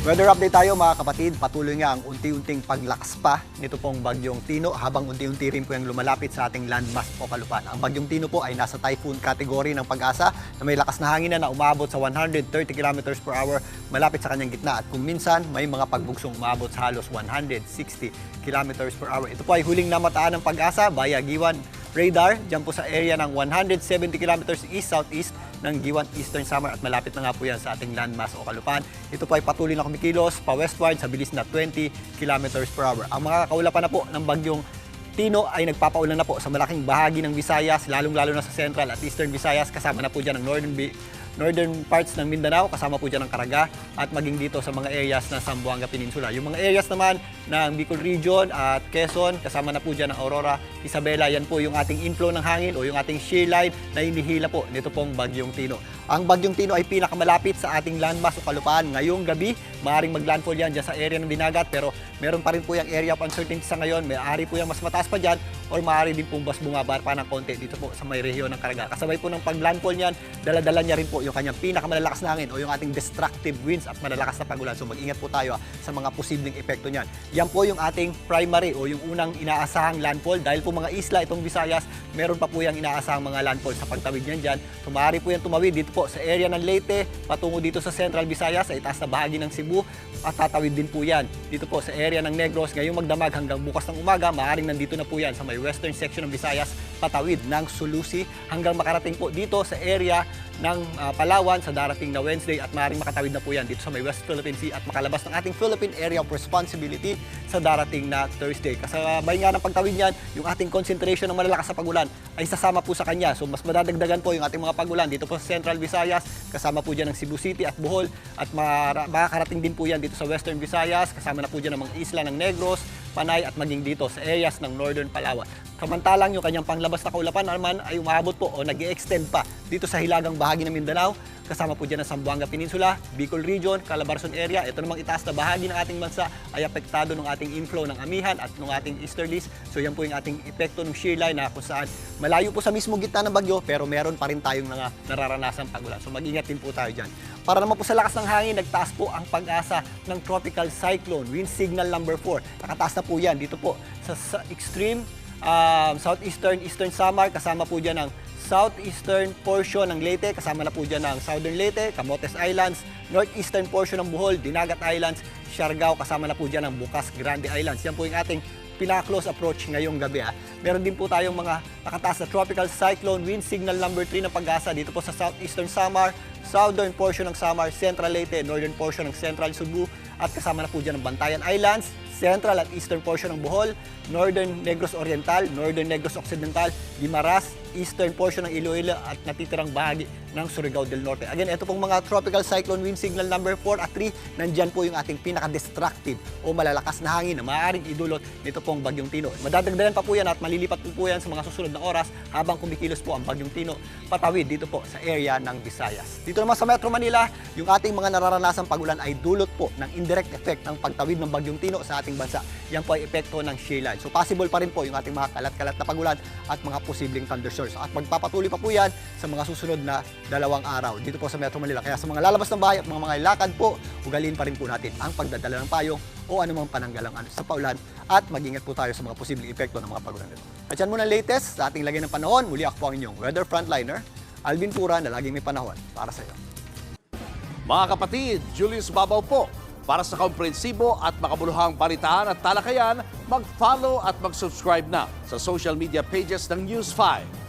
Weather update tayo mga kapatid, patuloy nga ang unti-unting paglakas pa nito pong bagyong Tino habang unti-unti rin po yung lumalapit sa ating landmass o kalupaan. Ang bagyong Tino po ay nasa typhoon category ng Pag-asa na may lakas na hangin na umabot sa 130 km per hour malapit sa kanyang gitna at kung minsan may mga pagbugsong umabot sa halos 160 km per hour. Ito po ay huling namataan ng Pag-asa via Giwan radar dyan po sa area ng 170 km east-southeast ng Giwan Eastern Samar at malapit na nga po yan sa ating landmass o kalupaan. Ito po ay patuloy na kumikilos pa westward sa bilis na 20 km per hour. Ang mga kaulapan na po ng bagyong Tino ay nagpapaulan na po sa malaking bahagi ng Visayas, lalong-lalo na sa Central at Eastern Visayas, kasama na po dyan ang northern parts ng Mindanao, kasama po dyan ang Caraga at maging dito sa mga areas ng Zamboanga Peninsula. Yung mga areas naman ng Bicol Region at Quezon, kasama na po dyan ang Aurora, Isabela, yan po yung ating inflow ng hangin o yung ating shear line na inihila po nito pong bagyong Tino. Ang bagyong Tino ay pinakamalapit sa ating landmass o kalupaan ngayong gabi. Maaaring maglandfall yan dyan sa area ng Dinagat pero meron pa rin po yung area of uncertainty sa ngayon. Maaari po yung mas mataas pa dyan or maaari din pong bumaba pa ng konti dito po sa may rehiyon ng Caraga. Kasabay po ng paglandfall niyan, dala-dala niya rin po yung kanyang pinakamalalakas na hangin o yung ating destructive winds at malalakas na pagulan. So mag-ingat po tayo sa mga posibleng epekto niyan. Yan po yung ating primary o yung unang inaasahang landfall. Dahil po mga isla itong Visayas, meron pa po yung inaasahang mga landfall sa pagtawid niyan dyan. So maaari po yung tumawid dito po sa area ng Leyte, patungo dito sa Central Visayas, sa itaas na bahagi ng Cebu at tatawid din po yan dito po sa area ng Negros. Ngayong magdamag hanggang bukas ng umaga, maaaring nandito na po yan sa may western section ng Visayas, patawid ng Sulusi hanggang makarating po dito sa area ng Palawan sa darating na Wednesday at maaaring makatawid na po yan dito sa may West Philippine Sea at makalabas ng ating Philippine Area of Responsibility sa darating na Thursday. Kasabay nga ng pagtawid niyan, yung ating concentration ng malalakas na pagulan ay sasama po sa kanya. So mas madadagdagan po yung ating mga pagulan dito po sa Central Visayas, kasama po dyan ng Cebu City at Bohol at makakarating din po yan dito sa Western Visayas, kasama na po dyan ng mga isla ng Negros, Panay at maging dito sa areas ng Northern Palawan. Samantalang yung kanyang panglabas na kaulapan naman ay umabot po o nag-extend pa dito sa hilagang bahagi ng Mindanao, kasama po dyan ang Zamboanga Peninsula, Bicol Region, Calabarzon area. Ito namang itaas na bahagi ng ating bansa ay apektado ng ating inflow ng amihan at ng ating easterlies. So yan po yung ating epekto ng shear line na kung saan malayo po sa mismo gitna ng bagyo pero meron pa rin tayong nararanasan pagulan. So mag-ingat din po tayo dyan. Para naman po sa lakas ng hangin, nagtaas po ang pag-asa ng tropical cyclone, wind signal number 4. Nakataas na po yan dito po sa extreme southeastern, eastern Samar, kasama po dyan ang southeastern portion ng Leyte, kasama na po dyan ang southern Leyte, Camotes Islands, northeastern portion ng Bohol, Dinagat Islands, Siargao, kasama na po dyan ang Bukas Grande Islands. Yan po yung ating pinaka-close approach ngayong gabi. Meron din po tayong mga nakataas na tropical cyclone, wind signal number 3 ng Pag-asa dito po sa southeastern Samar, southern portion ng Samar, central Leyte, northern portion ng central Cebu, at kasama na po dyan ang Bantayan Islands, central at eastern portion ng Bohol, northern Negros Oriental, northern Negros Occidental, Guimaras, eastern portion ng Iloilo at natitirang bahagi ng Surigao del Norte. Again, ito pong mga tropical cyclone wind signal number 4 at 3, nandyan po yung ating pinaka-destructive o malalakas na hangin na maaaring idulot nito pong bagyong Tino. Madadagdagan pa po yan at malilipat po yan sa mga susunod na oras habang kumikilos po ang bagyong Tino patawid dito po sa area ng Visayas. Dito naman sa Metro Manila, yung ating mga nararanasang pagulan ay dulot po ng indirect effect ng pagtawid ng bagyong Tino sa ating bansa. Yan po ay epekto ng shear line. So possible pa rin po yung ating mga kalat-kalat na pagulan at mga posibleng thunderstorms. At magpapatuloy pa po yan sa mga susunod na 2 araw dito po sa Metro Manila. Kaya sa mga lalabas ng bahay at mga lakad po, ugaliin pa rin po natin ang pagdadala ng payong o anumang pananggalang sa paulan at mag-ingat po tayo sa mga posibleng epekto ng mga pagulan nito. At yan muna ang latest sa ating lagay ng panahon. Muli ako po ang inyong weather frontliner, Alvin Pura, na laging may panahon para sa iyo. Mga kapatid, Julius Babaw po. Para sa komprehensibo at makabuluhang balitaan at talakayan, mag-follow at mag-subscribe na sa social media pages ng News 5.